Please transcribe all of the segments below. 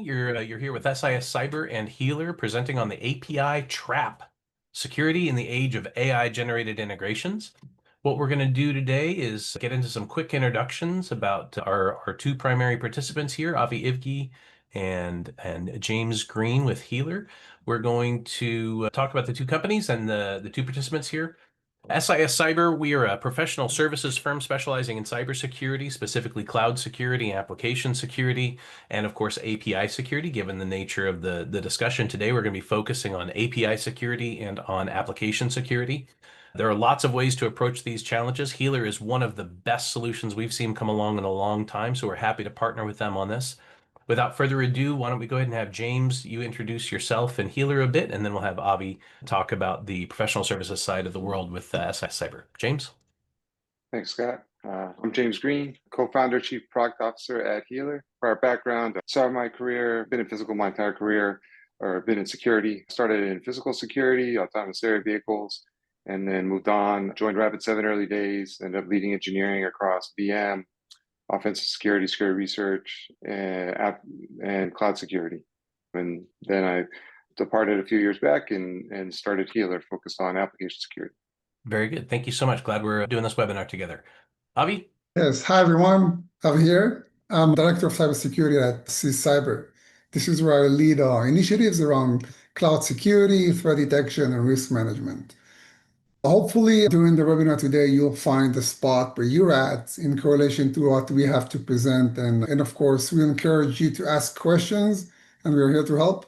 You're here with SIS Cyber and Healer presenting on the API trap, security in the age of AI-generated integrations. What we're going to do today is get into some quick introductions about our two primary participants here, Avi Ivgi and James Green with Healer. We're going to talk about the two companies and the two participants here. SIS Cyber, we are a professional services firm specializing in cybersecurity, specifically cloud security, application security, and of course API security. Given the nature of the discussion today, we're going to be focusing on API security and on application security. There are lots of ways to approach these challenges. Healer is one of the best solutions we've seen come along in a long time, so we're happy to partner with them on this. Without further ado, why don't we go ahead and have James, you introduce yourself and Healer a bit, and then we'll have Avi talk about the professional services side of the world with SIS Cyber. James? Thanks, Scott. I'm James Green, co-founder, chief product officer at Healer. For our background, I started my career, been in physical my entire career, or been in security. Started in physical security, autonomous area vehicles, and then moved on, joined Rapid7 early days, ended up leading engineering across VM, offensive security, security research, and cloud security. And then I departed a few years back and started Healer, focused on application security. Very good. Thank you so much. Glad we're doing this webinar together. Avi? Yes. Hi, everyone. I'm here. I'm Director of Cybersecurity at SIS Cyber. This is where I lead our initiatives around cloud security, threat detection, and risk management. Hopefully, during the webinar today, you'll find the spot where you're at in correlation to what we have to present. And of course, we encourage you to ask questions, and we're here to help.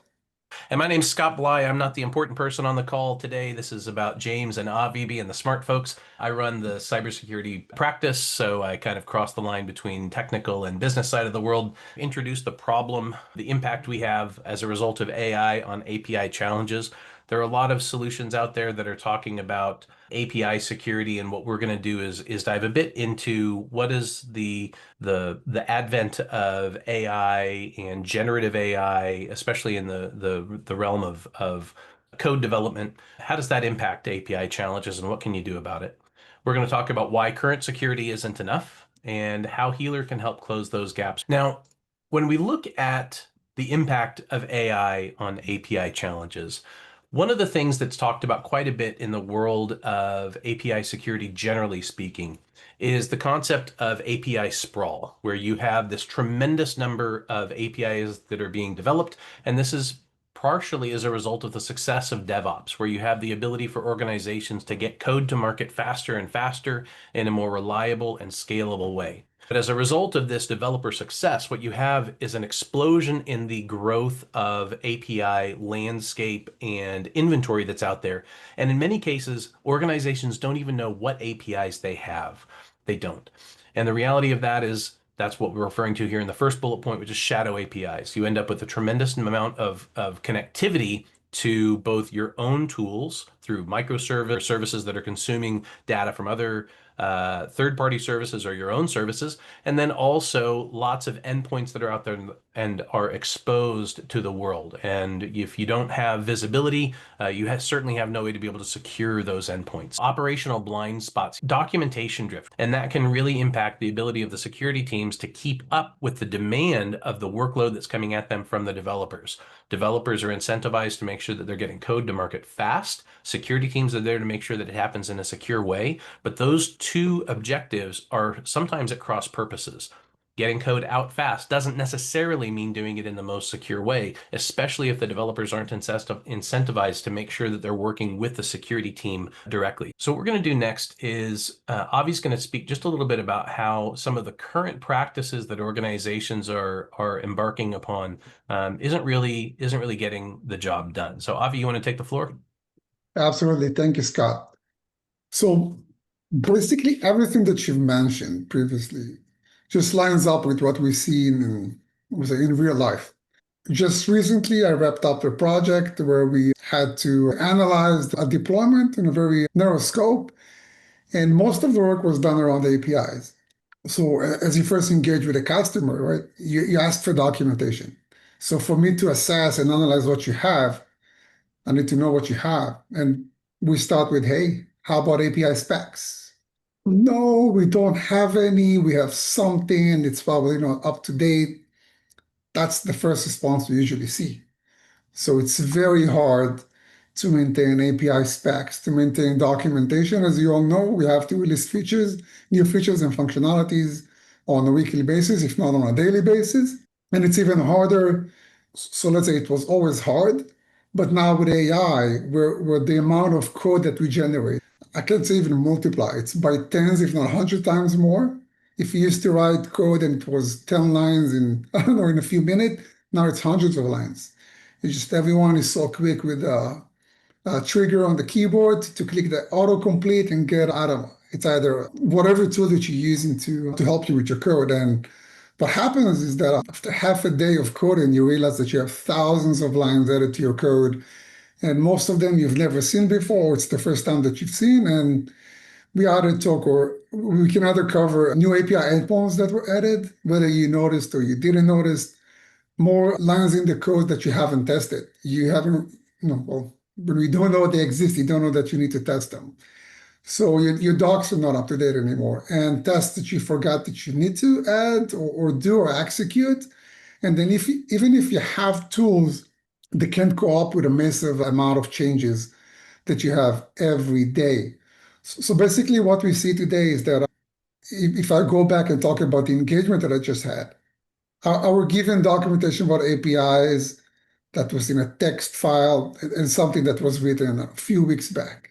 And my name's Scott Bly. I'm not the important person on the call today. This is about James and Avi being the smart folks. I run the cybersecurity practice, so I kind of cross the line between technical and business side of the world. Introduce the problem, the impact we have as a result of AI on API challenges. There are a lot of solutions out there that are talking about API security, and what we're going to do is dive a bit into what is the advent of AI and generative AI, especially in the realm of code development. How does that impact API challenges, and what can you do about it? We're going to talk about why current security isn't enough and how Healer can help close those gaps. Now, when we look at the impact of AI on API challenges, one of the things that's talked about quite a bit in the world of API security, generally speaking, is the concept of API sprawl, where you have this tremendous number of APIs that are being developed. And this is partially as a result of the success of DevOps, where you have the ability for organizations to get code to market faster and faster in a more reliable and scalable way. But as a result of this developer success, what you have is an explosion in the growth of API landscape and inventory that's out there. And in many cases, organizations don't even know what APIs they have. They don't. And the reality of that is that's what we're referring to here in the first bullet point, which is shadow APIs. You end up with a tremendous amount of connectivity to both your own tools through microservice services that are consuming data from other third-party services or your own services, and then also lots of endpoints that are out there and are exposed to the world. And if you don't have visibility, you certainly have no way to be able to secure those endpoints. Operational blind spots, documentation drift, and that can really impact the ability of the security teams to keep up with the demand of the workload that's coming at them from the developers. Developers are incentivized to make sure that they're getting code to market fast. Security teams are there to make sure that it happens in a secure way. But those two objectives are sometimes at cross purposes. Getting code out fast doesn't necessarily mean doing it in the most secure way, especially if the developers aren't incentivized to make sure that they're working with the security team directly. So what we're going to do next is Avi's going to speak just a little bit about how some of the current practices that organizations are embarking upon isn't really getting the job done. So Avi, you want to take the floor? Absolutely. Thank you, Scott. So basically, everything that you've mentioned previously just lines up with what we see in real life. Just recently, I wrapped up a project where we had to analyze a deployment in a very narrow scope, and most of the work was done around APIs. So as you first engage with a customer, right, you ask for documentation. So for me to assess and analyze what you have, I need to know what you have. And we start with, hey, how about API specs? No, we don't have any. We have something, and it's probably not up to date. that's the first response we usually see. So it's very hard to maintain API specs, to maintain documentation. As you all know, we have to release features, new features and functionalities on a weekly basis, if not on a daily basis. And it's even harder. So let's say it was always hard, but now with AI, where the amount of code that we generate, I can't say even multiply, it's by tens, if not 100 times more. If you used to write code and it was 10 lines in, I don't know, in a few minutes, now it's hundreds of lines. It's just everyone is so quick with a trigger on the keyboard to click the autocomplete and get out of it's either whatever tool that you're using to help you with your code. And what happens is that after half a day of coding, you realize that you have thousands of lines added to your code. And most of them you've never seen before. It's the first time that you've seen. And we either talk or we can either cover new API endpoints that were added, whether you noticed or you didn't notice, more lines in the code that you haven't tested. You haven't, well, when you don't know they exist, you don't know that you need to test them. So your docs are not up to date anymore. And tests that you forgot that you need to add or do or execute. And then even if you have tools that can cope with a massive amount of changes that you have every day. So basically what we see today is that if I go back and talk about the engagement that I just had, our given documentation about APIs that was in a text file and something that was written a few weeks back.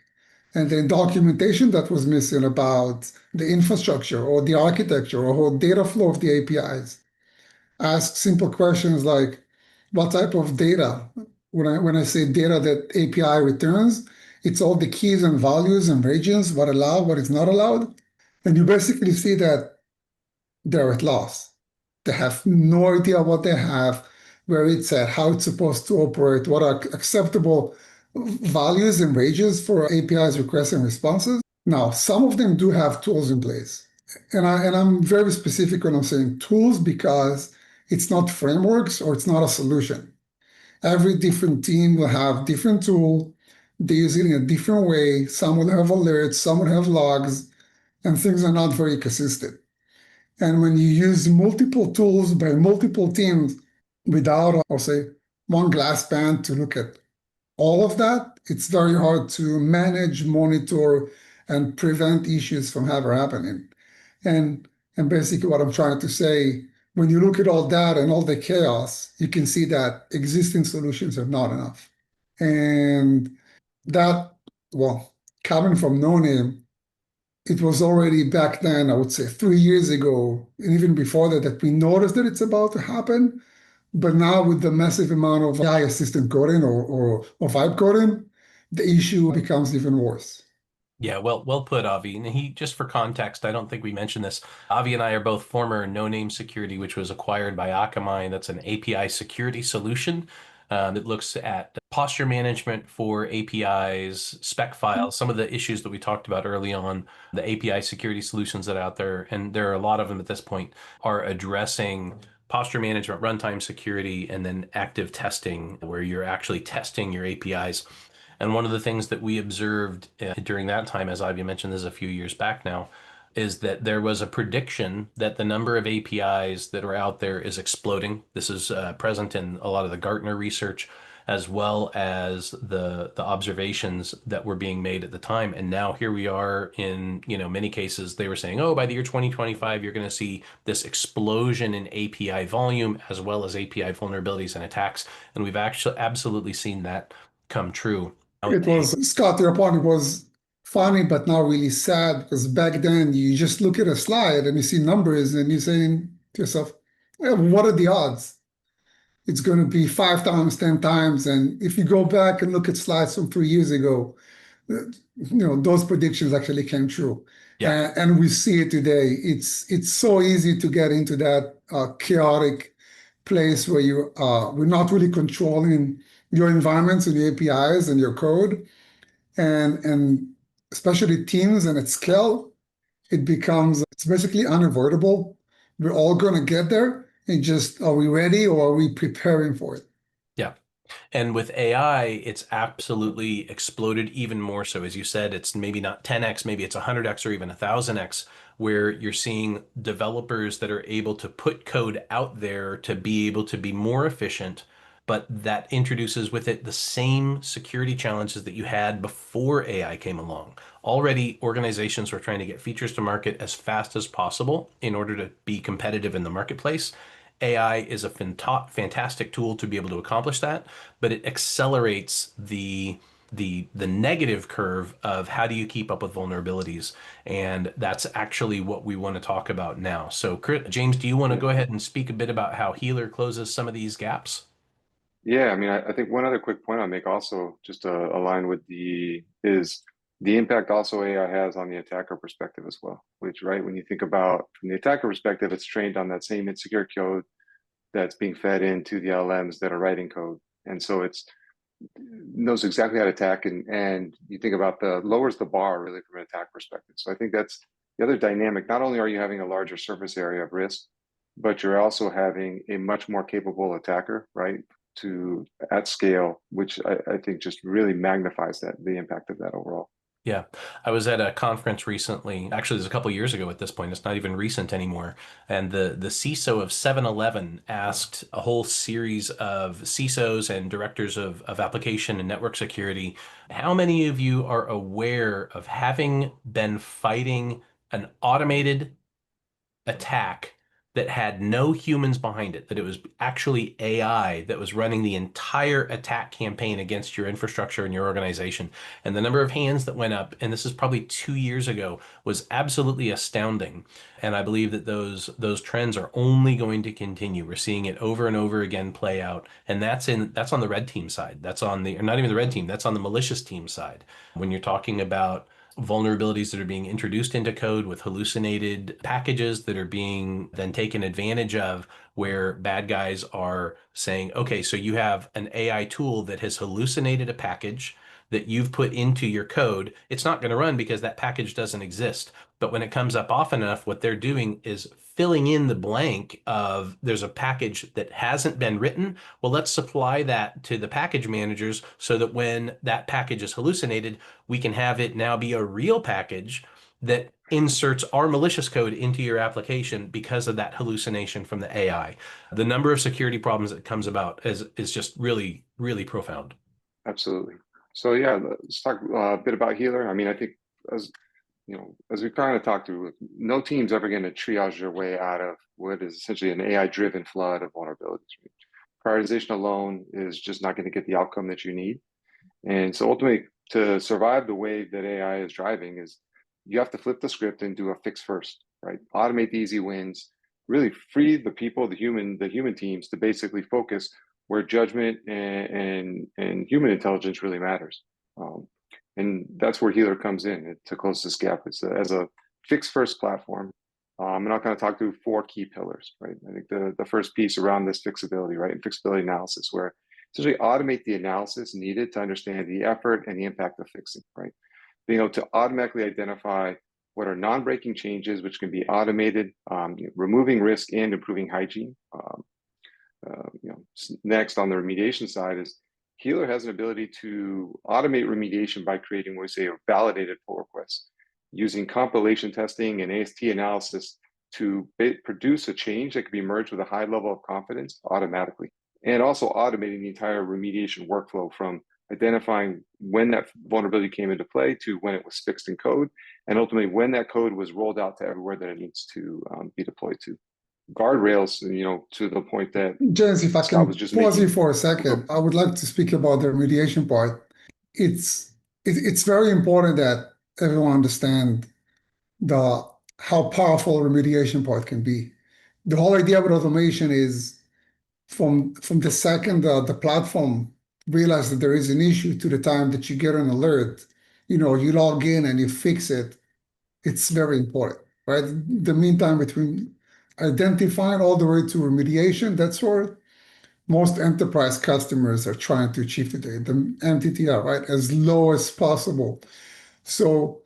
And then documentation that was missing about the infrastructure or the architecture or whole data flow of the APIs. Ask simple questions like, what type of data? When I say data that API returns, it's all the keys and values and regions, what allowed, what is not allowed. And you basically see that they're at loss. They have no idea what they have, where it's at, how it's supposed to operate, what are acceptable values and ranges for APIs requests and responses. Now, some of them do have tools in place. And I'm very specific when I'm saying tools because it's not frameworks or it's not a solution. Every different team will have different tool. They use it in a different way. Some will have alerts, some will have logs, and things are not very consistent. And when you use multiple tools by multiple teams without, I'll say, one glass pan to look at all of that, it's very hard to manage, monitor, and prevent issues from ever happening. And basically what I'm trying to say, when you look at all that and all the chaos, you can see that existing solutions are not enough. And that, well, coming from no name, it was already back then, I would say 3 years ago, and even before that, that we noticed that it's about to happen. But now with the massive amount of AI assistant coding or vibe coding, the issue becomes even worse. Yeah, well put, Avi. And just for context, I don't think we mentioned this. Avi and I are both former No Name Security, which was acquired by Akamai. That's an API security solution that looks at posture management for APIs, spec files, some of the issues that we talked about early on, the API security solutions that are out there, and there are a lot of them at this point, are addressing posture management, runtime security, and then active testing, where you're actually testing your APIs. And one of the things that we observed during that time, as Ivy mentioned, this is a few years back now, is that there was a prediction that the number of APIs that are out there is exploding. This is present in a lot of the Gartner research, as well as the observations that were being made at the time. And now here we are in, many cases, they were saying, oh, by the year 2025, you're going to see this explosion in API volume, as well as API vulnerabilities and attacks. And we've actually absolutely seen that come true. It was, Scott, to your point, it was funny, but not really sad, because back then you just look at a slide and you see numbers and you're saying to yourself, well, what are the odds? It's going to be 5 times, 10 times. And if you go back and look at slides from 3 years ago, those predictions actually came true. Yeah. And we see it today. It's so easy to get into that chaotic place where we're not really controlling your environments and your APIs and your code, and especially teams and at scale, it's basically unavoidable. We're all going to get there. And just, are we ready or are we preparing for it? Yeah. And with AI, it's absolutely exploded even more so. As you said, it's maybe not 10x, maybe it's 100x or even 1000x, where you're seeing developers that are able to put code out there to be able to be more efficient, but that introduces with it the same security challenges that you had before AI came along. Already, organizations were trying to get features to market as fast as possible in order to be competitive in the marketplace. AI is a fantastic tool to be able to accomplish that, but it accelerates the negative curve of how do you keep up with vulnerabilities, and that's actually what we want to talk about now. So, James, do you want to Yeah. go ahead and speak a bit about how Healer closes some of these gaps? Yeah, I mean, I think one other quick point I'll make also, just to align with the impact also AI has on the attacker perspective as well, which, right, when you think about from the attacker perspective, it's trained on that same insecure code that's being fed into the LLMs that are writing code. And so it's knows exactly how to attack, and you think about the lowers the bar really from an attack perspective. So I think that's the other dynamic. Not only are you having a larger surface area of risk, but you're also having a much more capable attacker, right? To at scale, which I think just really magnifies the impact of that overall. Yeah, I was at a conference recently. Actually, it was a couple years ago at this point. It's not even recent anymore. And the CISO of 7-Eleven asked a whole series of CISOs and directors of application and network security, how many of you are aware of having been fighting an automated attack that had no humans behind it, that it was actually AI that was running the entire attack campaign against your infrastructure and your organization. And the number of hands that went up, and this is probably 2 years ago, was absolutely astounding. And I believe that those trends are only going to continue. We're seeing it over and over again play out. And that's on the red team side. That's on the, or not even the red team, that's on the malicious team side. When you're talking about vulnerabilities that are being introduced into code with hallucinated packages that are being then taken advantage of, where bad guys are saying, okay, so you have an AI tool that has hallucinated a package that you've put into your code. It's not going to run because that package doesn't exist. But when it comes up often enough, what they're doing is filling in the blank of there's a package that hasn't been written. Well, let's supply that to the package managers so that when that package is hallucinated, we can have it now be a real package that inserts our malicious code into your application because of that hallucination from the AI. The number of security problems that comes about is just really, really profound. Absolutely. So yeah, let's talk a bit about Healer. I mean, I think as as we kind of talked through, no team's ever going to triage their way out of what is essentially an AI-driven flood of vulnerabilities. Prioritization alone is just not going to get the outcome that you need. And so ultimately, to survive the wave that AI is driving, is you have to flip the script and do a fix first, right? Automate the easy wins, really free the people, the human teams to basically focus where judgment and human intelligence really matters. And that's where Healer comes in to close this gap. It's as a fix first platform. I'm not going to talk through four key pillars, right? I think the first piece around this fixability, right, and fixability analysis, where essentially automate the analysis needed to understand the effort and the impact of fixing, right? Being able to automatically identify what are non-breaking changes, which can be automated, removing risk and improving hygiene. Next on the remediation side is Healer has an ability to automate remediation by creating what we say a validated pull request, using compilation testing and AST analysis to produce a change that can be merged with a high level of confidence automatically. And also automating the entire remediation workflow from identifying when that vulnerability came into play to when it was fixed in code, and ultimately when that code was rolled out to everywhere that it needs to be deployed to. Guardrails, to the point that James, if I Scott can was just pause you making. for a second, I would like to speak about the remediation part. It's very important that everyone understand the how powerful remediation part can be. The whole idea with automation is from the second the platform realizes that there is an issue to the time that you get an alert, you log in and you fix it. It's very important, right? The meantime between identifying all the way to remediation, that's where most enterprise customers are trying to achieve today, the MTTR, right? As low as possible. So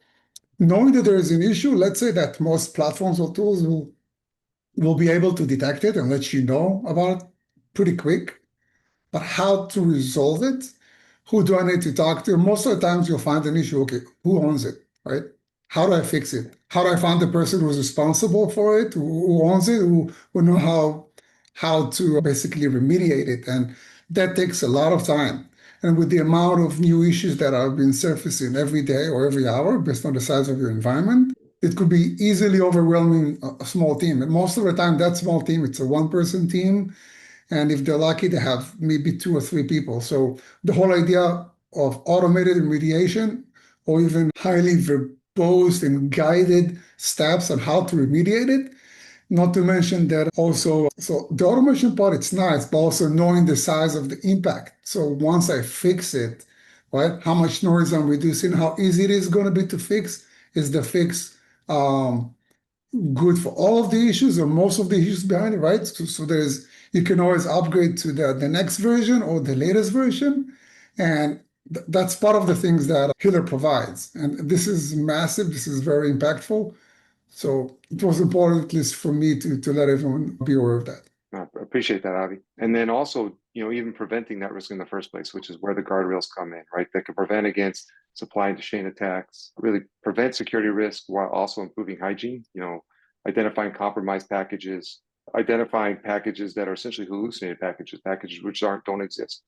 knowing that there is an issue, let's say that most platforms or tools will be able to detect it and let you know about it pretty quick. but how to resolve it. Who do I need to talk to? Most of the times you'll find an issue. Okay, who owns it, right? How do I fix it? How do I find the person who's responsible for it, who owns it, who know how to basically remediate it? And that takes a lot of time. And with the amount of new issues that have been surfacing every day or every hour based on the size of your environment, it could be easily overwhelming a small team. And most of the time, that small team, it's a one-person team. And if they're lucky, they have maybe 2 or 3 people. So the whole idea of automated remediation or even highly verbose and guided steps on how to remediate it, not to mention that also, so the automation part, it's nice, but also knowing the size of the impact. So once I fix it, right, how much noise I'm reducing, how easy it is going to be to fix. Is the fix good for all of the issues or most of the issues behind it, right? So there's, you can always upgrade to the next version or the latest version. And that's part of the things that Healer provides. And this is massive. This is very impactful. So it was important, at least for me, to let everyone be aware of that. I appreciate that, Avi. And then also, even preventing that risk in the first place, which is where the guardrails come in, right? That can prevent against supply and chain attacks, really prevent security risk while also improving hygiene, identifying compromised packages, identifying packages that are essentially hallucinated packages, packages which don't exist.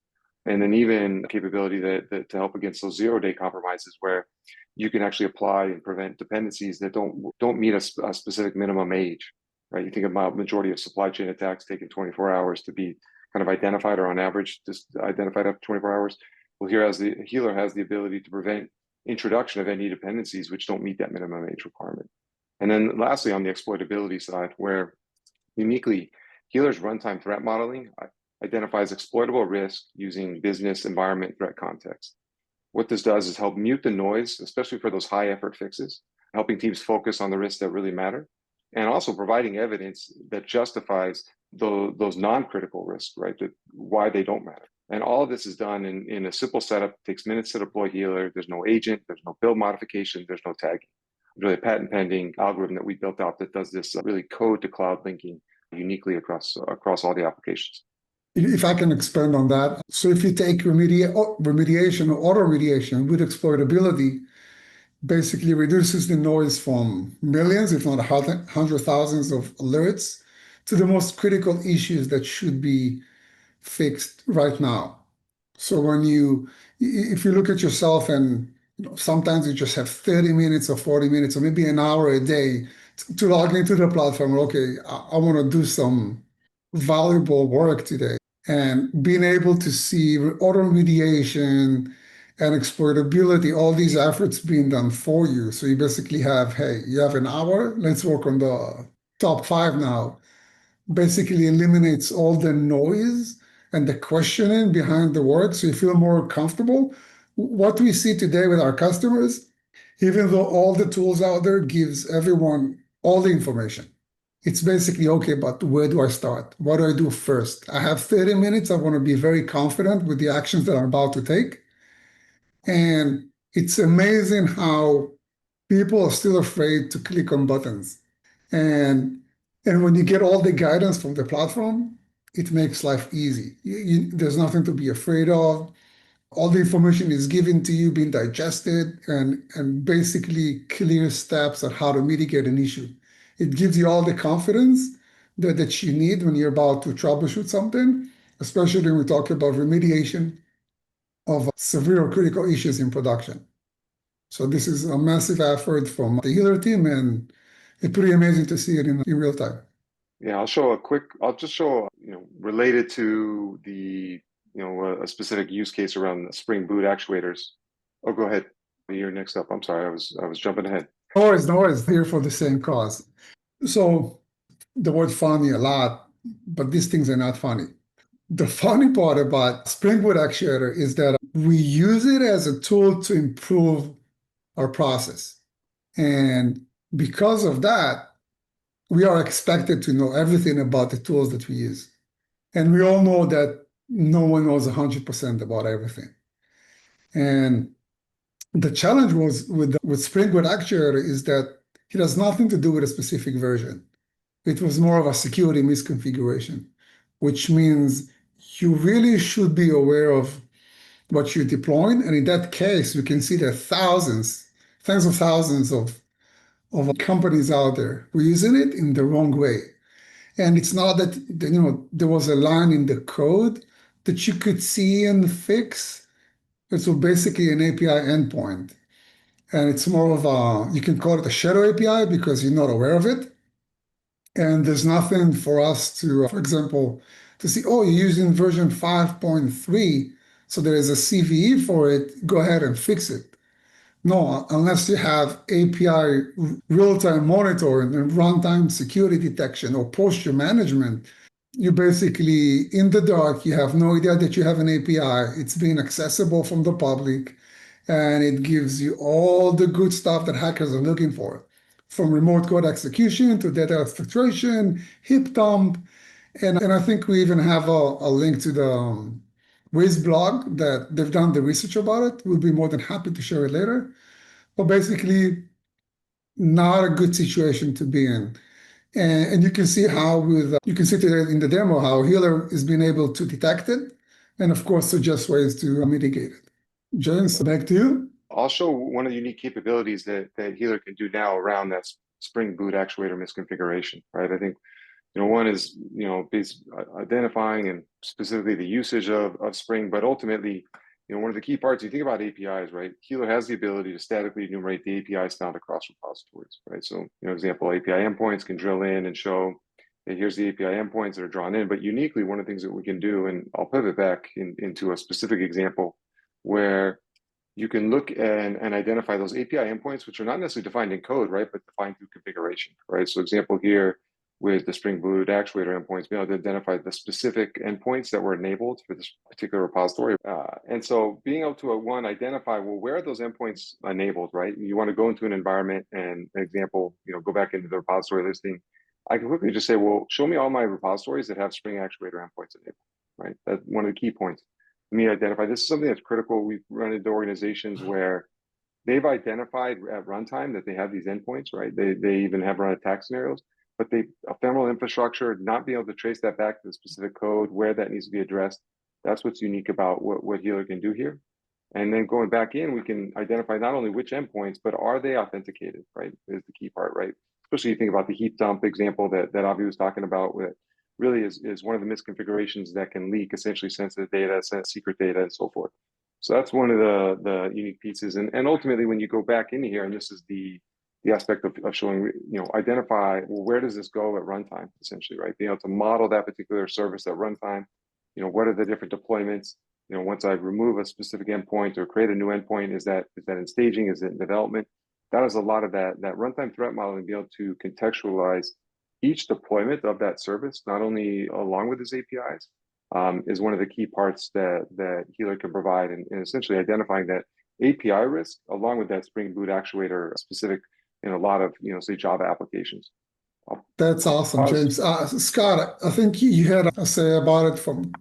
And then even capability that to help against those zero-day compromises where you can actually apply and prevent dependencies that don't meet a specific minimum age, right? You think about majority of supply chain attacks taking 24 hours to be kind of identified, or on average, just identified up to 24 hours. Well, here as the Healer has the ability to prevent introduction of any dependencies which don't meet that minimum age requirement. And then lastly, on the exploitability side, where uniquely Healer's runtime threat modeling identifies exploitable risk using business environment threat context. What this does is help mute the noise, especially for those high effort fixes, helping teams focus on the risks that really matter, and also providing evidence that justifies those non-critical risks, right? Why they don't matter. And all of this is done in a simple setup. It takes minutes to deploy Healer. There's no agent, there's no build modification, there's no tagging. Really a patent pending algorithm that we built out that does this really code to cloud linking uniquely across all the applications. If I can expand on that. So if you take remediation or auto remediation with exploitability, basically reduces the noise from millions, if not 100,000s of alerts to the most critical issues that should be fixed right now. So if you look at yourself and sometimes you just have 30 minutes or 40 minutes or maybe an hour a day to log into the platform. Okay, I want to do some valuable work today. And being able to see auto remediation and exploitability, all these efforts being done for you. So you basically have, hey, you have an hour, let's work on the top 5 now. Basically eliminates all the noise and the questioning behind the work, so you feel more comfortable. What we see today with our customers, even though all the tools out there gives everyone all the information, it's basically, okay, but where do I start? What do I do first? I have 30 minutes. I want to be very confident with the actions that I'm about to take. And it's amazing how people are still afraid to click on buttons. And when you get all the guidance from the platform, it makes life easy. There's nothing to be afraid of. All the information is given to you, being digested, and basically clear steps on how to mitigate an issue. It gives you all the confidence that you need when you're about to troubleshoot something, especially when we talk about remediation of severe or critical issues in production. So this is a massive effort from the Healer team, and it's pretty amazing to see it in real time. Yeah, I'll just show, related to the, a specific use case around Spring Boot actuators. Oh, go ahead. You're next up. I'm sorry, I was jumping ahead. No worries, here for the same cause. So the word funny a lot, but these things are not funny. The funny part about Spring Boot actuator is that we use it as a tool to improve our process. And because of that, we are expected to know everything about the tools that we use. And we all know that no one knows 100% about everything. And the challenge was with Spring Boot actuator is that it has nothing to do with a specific version. It was more of a security misconfiguration, which means you really should be aware of what you're deploying. And in that case, we can see there are tens of thousands of companies out there who are using it in the wrong way. And it's not that, there was a line in the code that you could see and fix. It's basically an API endpoint. And it's more of you can call it a shadow API because you're not aware of it. And there's nothing for us to, for example, to see, oh, you're using version 5.3, so there is a CVE for it, go ahead and fix it. No, unless you have API real-time monitoring and runtime security detection or posture management, you're basically in the dark. You have no idea that you have an API. It's being accessible from the public, and it gives you all the good stuff that hackers are looking for, from remote code execution to data exfiltration, heap dump. And I think we even have a link to the Wiz blog that they've done the research about it. We'll be more than happy to share it later. But basically, not a good situation to be in. And you can see how you can see today in the demo how Healer is being able to detect it and of course suggest ways to mitigate it. James, back to you. I'll show one of the unique capabilities that Healer can do now around that Spring Boot actuator misconfiguration, right? I think, one is, identifying and specifically the usage of Spring, but ultimately, one of the key parts, you think about APIs, right? Healer has the ability to statically enumerate the APIs found across repositories, right? So, example, API endpoints can drill in and show, hey, here's the API endpoints that are drawn in. But uniquely, one of the things that we can do, and I'll pivot back into a specific example where you can look and identify those API endpoints, which are not necessarily defined in code, right? But defined through configuration, right? So example here, with the Spring Boot actuator endpoints, being able to identify the specific endpoints that were enabled for this particular repository. And so being able to, identify, well, where are those endpoints enabled, right? You want to go into an environment and, example, go back into the repository listing. I can quickly just say, well, show me all my repositories that have Spring actuator endpoints enabled, right? That's one of the key points. Let me identify, this is something that's critical. We've run into organizations where they've identified at runtime that they have these endpoints, right? They even have run attack scenarios, but ephemeral infrastructure, not being able to trace that back to the specific code, where that needs to be addressed. That's what's unique about what Healer can do here. And then going back in, we can identify not only which endpoints, but are they authenticated, right? Is the key part, right? Especially you think about the heap dump example that Avi was talking about, with really is one of the misconfigurations that can leak essentially sensitive data, secret data, and so forth. So that's one of the unique pieces. And ultimately, when you go back into here, and this is the aspect of showing, identify, well, where does this go at runtime, essentially, right? Being able to model that particular service at runtime, what are the different deployments? Once I remove a specific endpoint or create a new endpoint, is that in staging? Is it in development? That is a lot of that runtime threat modeling, be able to contextualize each deployment of that service, not only along with its APIs, is one of the key parts that Healer can provide, and essentially identifying that API risk along with that Spring Boot actuator specific in a lot of, say, Java applications. That's awesome, James. Scott, I think you had a say about it from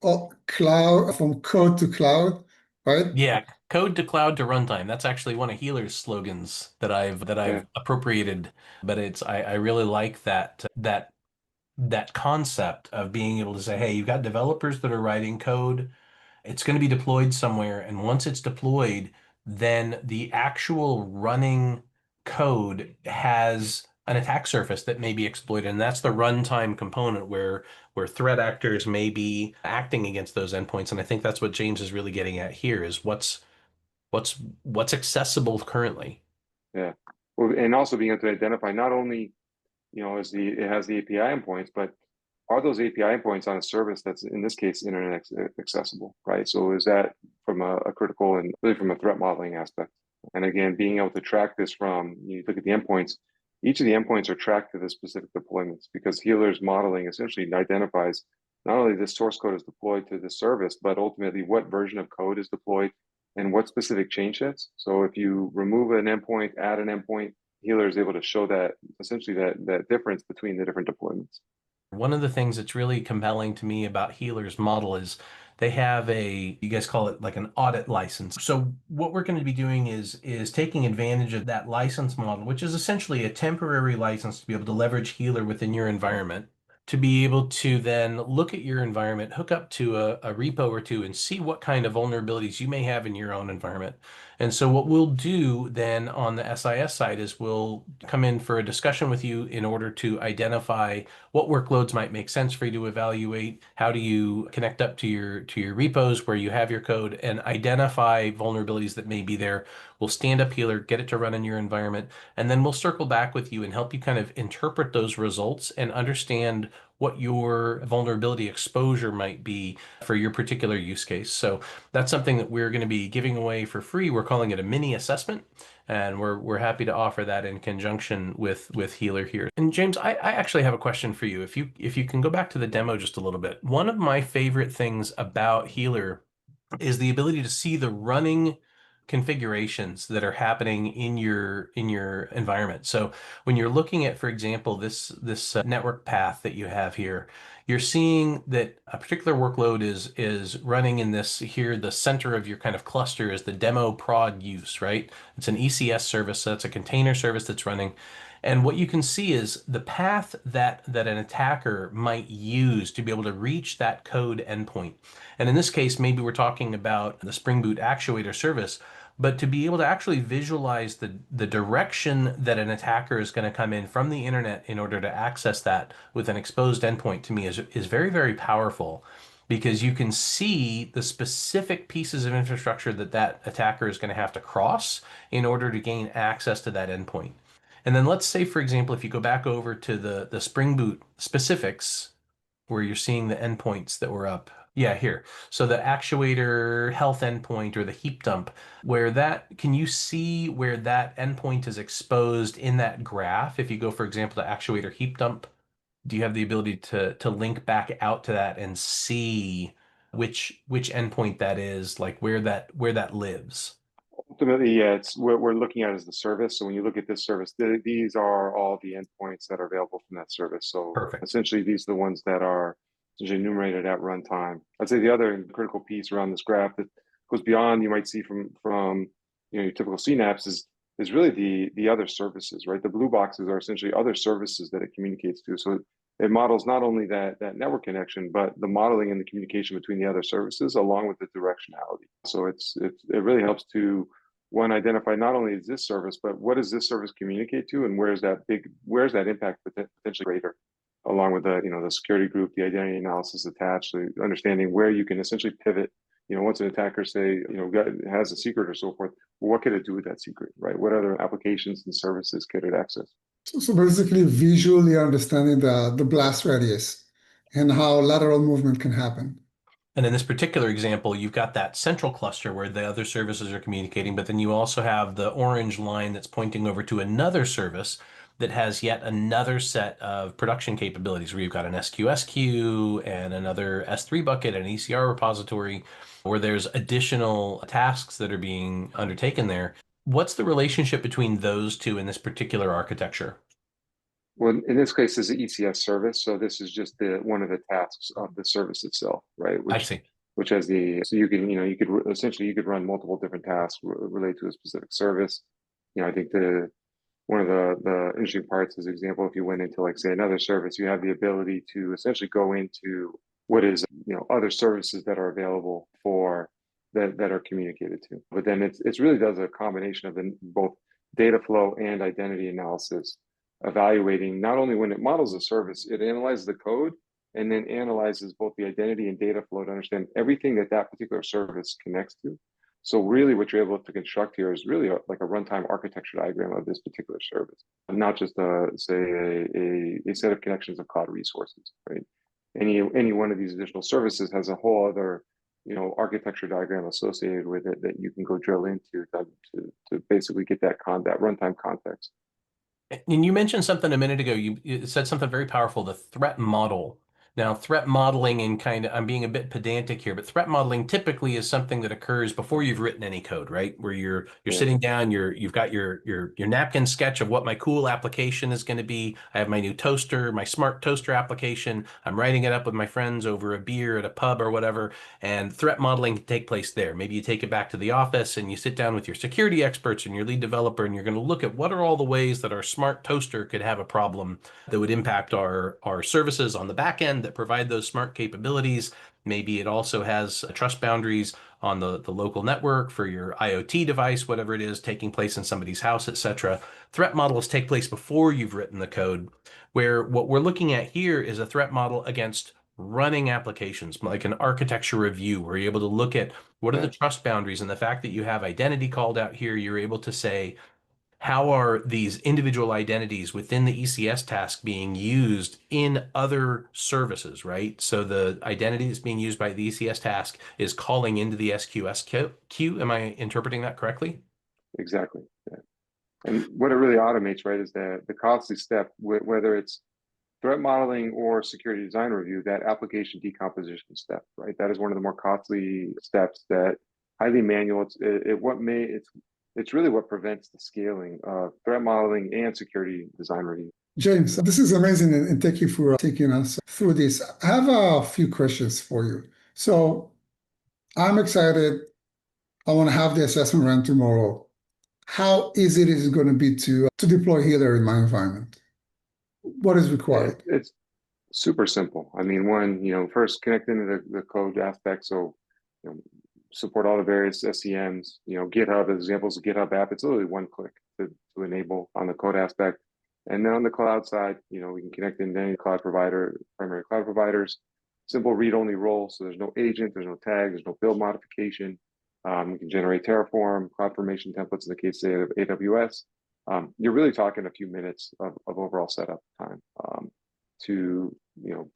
code to cloud, right? Yeah, code to cloud to runtime. That's actually one of Healer's slogans that I've appropriated. But I really like that concept of being able to say, hey, you've got developers that are writing code. It's going to be deployed somewhere, and once it's deployed, then the actual running code has an attack surface that may be exploited, and that's the runtime component where threat actors may be acting against those endpoints. And I think that's what James is really getting at here, is what's accessible currently. Yeah, well, and also being able to identify not only, it has the API endpoints, but are those API endpoints on a service that's, in this case, internet accessible, right? So is that from a critical and really from a threat modeling aspect? And again, being able to track this from, you look at the endpoints, each of the endpoints are tracked to the specific deployments, because Healer's modeling essentially identifies not only the source code is deployed to the service, but ultimately what version of code is deployed and what specific change sets. So if you remove an endpoint, add an endpoint, Healer is able to show that essentially that difference between the different deployments. One of the things that's really compelling to me about Healer's model is they have you guys call it like an audit license. So what we're going to be doing is taking advantage of that license model, which is essentially a temporary license to be able to leverage Healer within your environment. to be able to then look at your environment, hook up to a repo or two, and see what kind of vulnerabilities you may have in your own environment. And so what we'll do then on the SIS side is we'll come in for a discussion with you in order to identify what workloads might make sense for you to evaluate, how do you connect up to your repos where you have your code, and identify vulnerabilities that may be there. We'll stand up Healer, get it to run in your environment, and then we'll circle back with you and help you kind of interpret those results and understand what your vulnerability exposure might be for your particular use case. So that's something that we're going to be giving away for free. We're calling it a mini assessment, and we're happy to offer that in conjunction with Healer here. And James, I actually have a question for you. If you can go back to the demo just a little bit. One of my favorite things about Healer is the ability to see the running configurations that are happening in your environment. So when you're looking at, for example, this network path that you have here, you're seeing that a particular workload is running in this here. The center of your kind of cluster is the demo prod use, right? It's an ECS service, so that's a container service that's running. And what you can see is the path that an attacker might use to be able to reach that code endpoint. And in this case, maybe we're talking about the Spring Boot actuator service, but to be able to actually visualize the direction that an attacker is going to come in from the internet in order to access that with an exposed endpoint, to me is very, very powerful, because you can see the specific pieces of infrastructure that attacker is going to have to cross in order to gain access to that endpoint. And then let's say, for example, if you go back over to the Spring Boot specifics, where you're seeing the endpoints that were up. Yeah, here. So the actuator health endpoint or the heap dump, can you see where that endpoint is exposed in that graph? If you go, for example, to actuator heap dump, do you have the ability to link back out to that and see which endpoint that is, like where that lives? Ultimately, yeah, it's what we're looking at is the service. So when you look at this service, these are all the endpoints that are available from that service. So Perfect. essentially, these are the ones that are essentially enumerated at runtime. I'd say the other critical piece around this graph that goes beyond, you might see from your typical CNAPS is really the other services, right? The blue boxes are essentially other services that it communicates to. So it models not only that network connection, but the modeling and the communication between the other services along with the directionality. So it really helps to one, identify not only is this service, but what does this service communicate to, and where's that impact potentially greater, along with the security group, the identity analysis attached, the understanding where you can essentially pivot. Once an attacker has a secret or so forth, well, what could it do with that secret, right? What other applications and services could it access? So basically visually understanding the blast radius and how lateral movement can happen. And in this particular example, you've got that central cluster where the other services are communicating, but then you also have the orange line that's pointing over to another service that has yet another set of production capabilities, where you've got an SQS queue and another S3 bucket and an ECR repository, where there's additional tasks that are being undertaken there. What's the relationship between those two in this particular architecture? Well, in this case, this is an ECS service, so this is just one of the tasks of the service itself, right? I see. Which has so you could essentially run multiple different tasks related to a specific service. I think one of the interesting parts is, example, if you went into, like, say, another service, you have the ability to essentially go into what is other services that are available for that are communicated to. But then it's really does a combination of both data flow and identity analysis, evaluating not only when it models a service, it analyzes the code and then analyzes both the identity and data flow to understand everything that particular service connects to. So really what you're able to construct here is really like a runtime architecture diagram of this particular service, and not just say a set of connections of cloud resources, right? Any one of these additional services has a whole other architecture diagram associated with it that you can go drill into to basically get that runtime context. And you mentioned something a minute ago. You said something very powerful, the threat model. Now, threat modeling and I'm being a bit pedantic here, but threat modeling typically is something that occurs before you've written any code, right? Where you're Yeah, sitting down, you've got your napkin sketch of what my cool application is going to be. I have my new toaster, my smart toaster application. I'm writing it up with my friends over a beer at a pub or whatever, and threat modeling can take place there. Maybe you take it back to the office and you sit down with your security experts and your lead developer, and you're going to look at what are all the ways that our smart toaster could have a problem that would impact our services on the back end that provide those smart capabilities. Maybe it also has trust boundaries on the local network for your IoT device, whatever it is taking place in somebody's house, etc. Threat models take place before you've written the code, where what we're looking at here is a threat model against running applications, like an architecture review, where you're able to look at what are the yeah, trust boundaries, and the fact that you have identity called out here, you're able to say, how are these individual identities within the ECS task being used in other services, right? So the identity that's being used by the ECS task is calling into the SQS queue. Am I interpreting that correctly? exactly. Yeah. And what it really automates, right, is that the costly step, whether it's threat modeling or security design review, that application decomposition step, right? That is one of the more costly steps that highly manual. It's really what prevents the scaling of threat modeling and security design review. James, this is amazing, and thank you for taking us through this. I have a few questions for you. So I'm excited. I want to have the assessment run tomorrow. How easy is it going to be to deploy Healer in my environment? What is required? It's super simple. I mean, one, first connect into the code aspect. So, support all the various SCMs, GitHub examples of GitHub app. It's literally one click to enable on the code aspect. And then on the cloud side, we can connect into any cloud provider, primary cloud providers, simple read-only role. So there's no agent, there's no tag, there's no build modification. You can generate Terraform, CloudFormation templates in the case of AWS. You're really talking a few minutes of overall setup time to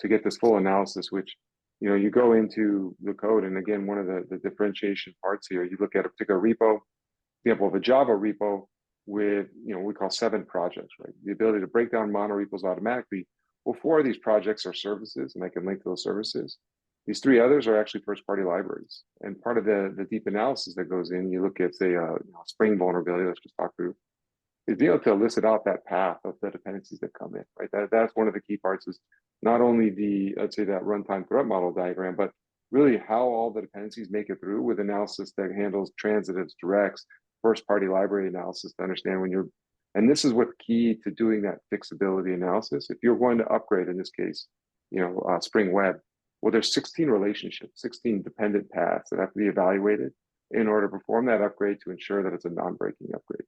get this full analysis, which you go into the code. And again, one of the differentiation parts here, you look at a particular repo, example of a Java repo with we call 7 projects, right? The ability to break down mono repos automatically. Well, 4 of these projects are services, and I can link to those services. These 3 others are actually first-party libraries. And part of the deep analysis that goes in, you look at, say, Spring vulnerability, let's just talk through, is being able to elicit out that path of the dependencies that come in, right? That's one of the key parts, is not only let's say that runtime threat model diagram, but really how all the dependencies make it through with analysis that handles transitives, directs, first-party library analysis to understand and this is what's key to doing that fixability analysis. If you're going to upgrade, in this case, Spring Web, well, there's 16 relationships, 16 dependent paths that have to be evaluated in order to perform that upgrade to ensure that it's a non-breaking upgrade.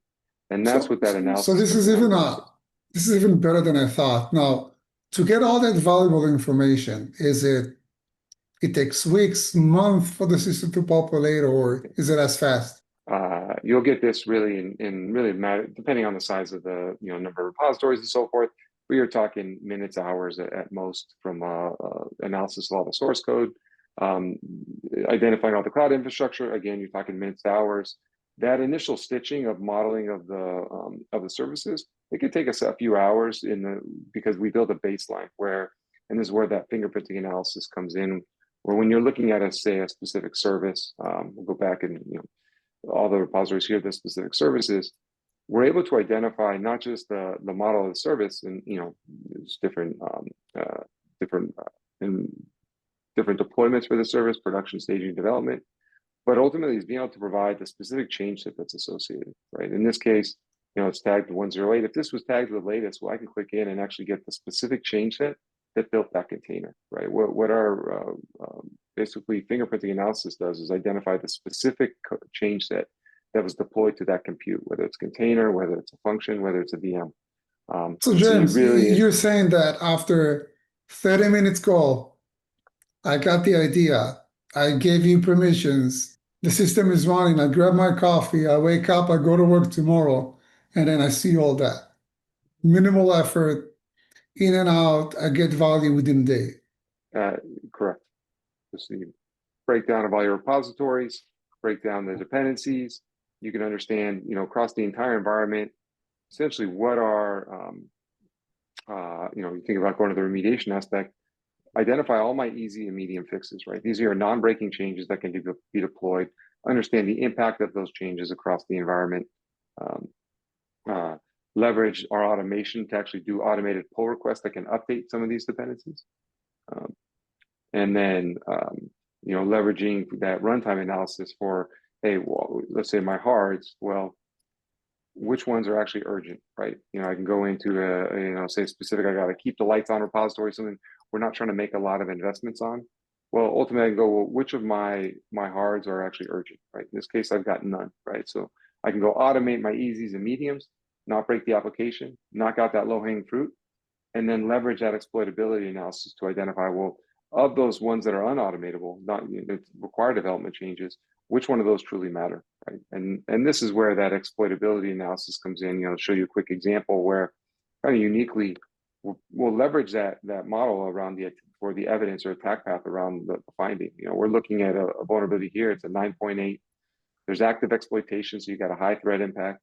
And that's what that analysis. So this is even better than I thought. Now, to get all that valuable information, it takes weeks, months for the system to populate, or is it as fast? You'll get this really in really matter, depending on the size of the number of repositories and so forth. We are talking minutes, hours at most from analysis of all the source code, identifying all the cloud infrastructure. Again, you're talking minutes to hours. That initial stitching of modeling of the services, it could take us a few hours because we build a baseline and this is where that fingerprinting analysis comes in. Where when you're looking at a specific service, we'll go back and all the repositories here, the specific services, we're able to identify not just the model of the service, and there's different deployments for the service, production, staging, development, but ultimately is being able to provide the specific change set that's associated, right? In this case, it's tagged to 108. If this was tagged to the latest, well, I can click in and actually get the specific change set that built that container, right? What our basically fingerprinting analysis does is identify the specific change set that was deployed to that compute, whether it's container, whether it's a function, whether it's a VM. So James, you're saying that after 30 minutes call, I got the idea, I gave you permissions, the system is running, I grab my coffee, I wake up, I go to work tomorrow, and then I see all that. Minimal effort, in and out, I get value within a day. Correct. Just the breakdown of all your repositories, break down the dependencies. You can understand, across the entire environment, essentially what are, you think about going to the remediation aspect, identify all my easy and medium fixes, right? These are non-breaking changes that can be deployed, understand the impact of those changes across the environment, um, leverage our automation to actually do automated pull requests that can update some of these dependencies. Um, and then, leveraging that runtime analysis for, hey, well, let's say my hards, well, which ones are actually urgent, right? I can go into say specific, I got to keep the lights on repository, something we're not trying to make a lot of investments on. Well, ultimately I can go, well, which of my hards are actually urgent, right? In this case, I've got none, right? So I can go automate my easies and mediums, not break the application, knock out that low-hanging fruit, and then leverage that exploitability analysis to identify, well, of those ones that are unautomatable, not require development changes, which one of those truly matter, right? And this is where that exploitability analysis comes in. I'll show you a quick example where kind of uniquely we'll leverage that model around the evidence or attack path around the finding. We're looking at a vulnerability here. It's a 9.8. There's active exploitation, so you got a high threat impact.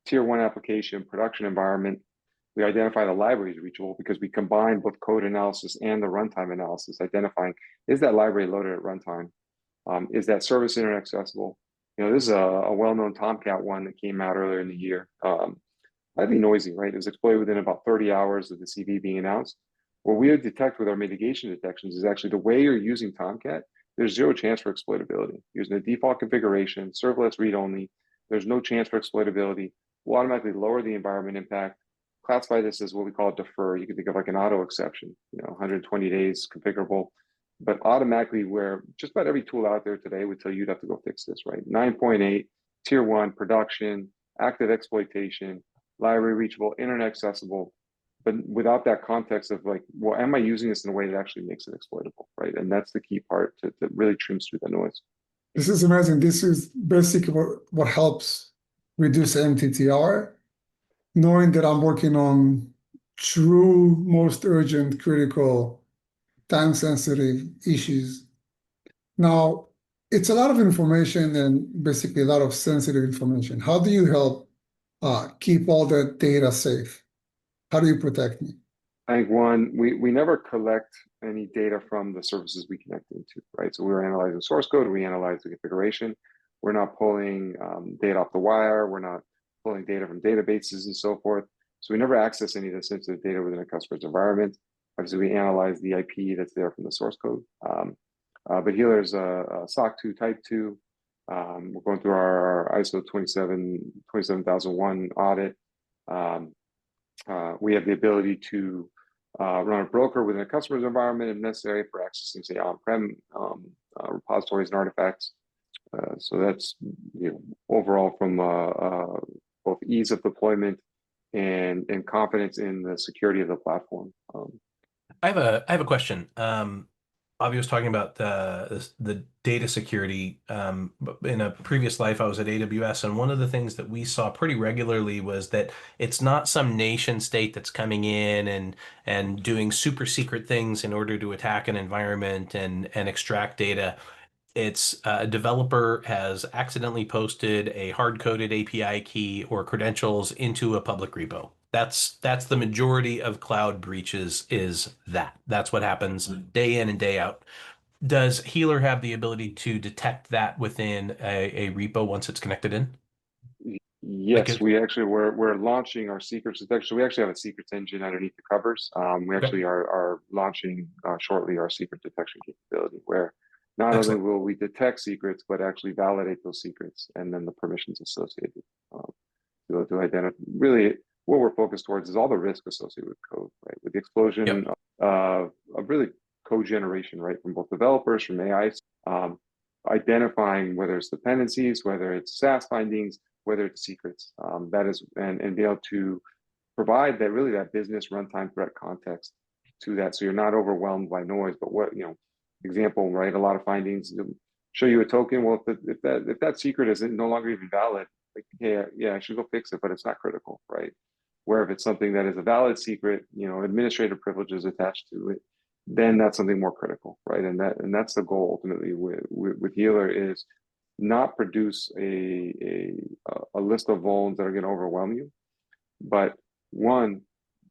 Tier 1 application, production environment. We identify the libraries reachable because we combine both code analysis and the runtime analysis, identifying, is that library loaded at runtime? Is that service internet accessible? This is a well-known Tomcat one that came out earlier in the year. Might be noisy, right? It was exploited within about 30 hours of the CV being announced. What we detect with our mitigation detections is actually the way you're using Tomcat, there's zero chance for exploitability. Using the default configuration, serverless read-only, there's no chance for exploitability. We'll automatically lower the environment impact, classify this as what we call defer. You can think of like an auto exception, 120 days configurable, but automatically where just about every tool out there today would tell you you'd have to go fix this, right? 9.8, tier 1, production, active exploitation, library reachable, internet accessible, but without that context of like, well, am I using this in a way that actually makes it exploitable, right? And that's the key part that really trims through the noise. This is amazing. This is basically what helps reduce MTTR, knowing that I'm working on true, most urgent, critical, time-sensitive issues. Now, it's a lot of information and basically a lot of sensitive information. How do you help keep all that data safe? How do you protect me? I think one, we never collect any data from the services we connect into, right? So we're analyzing source code, we analyze the configuration. We're not pulling data off the wire. We're not pulling data from databases and so forth. So we never access any of the sensitive data within a customer's environment. Obviously, we analyze the IP that's there from the source code. But Healer's a SOC 2 Type 2. We're going through our ISO 27001 audit. We have the ability to run a broker within a customer's environment if necessary for accessing, say, on-prem repositories and artifacts. So that's overall from both ease of deployment and confidence in the security of the platform. I have a question. Avi was talking about the data security. In a previous life, I was at AWS, and one of the things that we saw pretty regularly was that it's not some nation state that's coming in and doing super secret things in order to attack an environment and extract data. It's a developer has accidentally posted a hard-coded API key or credentials into a public repo. That's the majority of cloud breaches is that. That's what happens day in and day out. Does Healer have the ability to detect that within a repo once it's connected in? Yes, we actually we're launching our secrets detection. We actually have a secrets engine underneath the covers. We actually are launching shortly our secret detection capability, where not only will we detect secrets, but actually validate those secrets and then the permissions associated to identify. Really, what we're focused towards is all the risk associated with code, right? With the explosion of really code generation, right, from both developers, from AI, identifying whether it's dependencies, whether it's SAS findings, whether it's secrets. That is, and be able to provide that business runtime threat context to that, so you're not overwhelmed by noise. But what example, right? A lot of findings show you a token. Well, if that secret is no longer even valid, like, yeah, I should go fix it, but it's not critical, right? Where if it's something that is a valid secret, administrative privileges attached to it, then that's something more critical, right? And that's the goal ultimately with Healer is not produce a list of vulns that are going to overwhelm you, but one,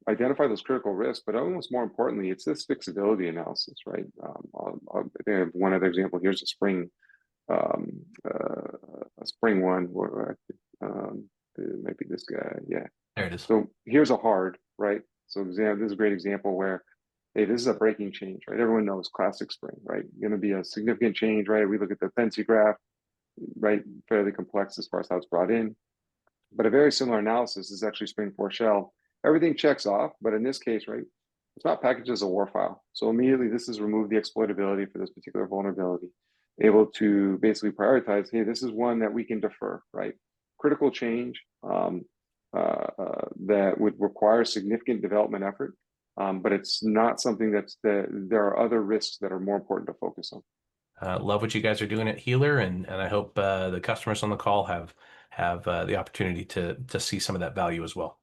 identify those critical risks, but almost more importantly, it's this fixability analysis, right? I think I have one other example. Here's a spring one where it might be this guy. Yeah. There it is. So here's a hard, right? So this is a great example where, hey, this is a breaking change, right? Everyone knows classic spring, right? Going to be a significant change, right? We look at the Fency graph, right? Fairly complex as far as how it's brought in. But a very similar analysis is actually Spring 4 shell. Everything checks off, but in this case, right, it's not packaged as a war file. So immediately this is remove the exploitability for this particular vulnerability, able to basically prioritize, hey, this is one that we can defer, right? Critical change that would require significant development effort, but it's not something that there are other risks that are more important to focus on. Love what you guys are doing at Healer, and I hope the customers on the call have the opportunity to see some of that value as well.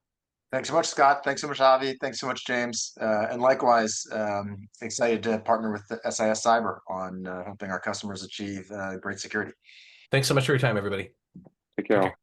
Thanks so much, Scott. Thanks so much, Avi. Thanks so much, James. And likewise, excited to partner with the SIS Cyber on helping our customers achieve great security. Thanks so much for your time, everybody. Take care. Take care.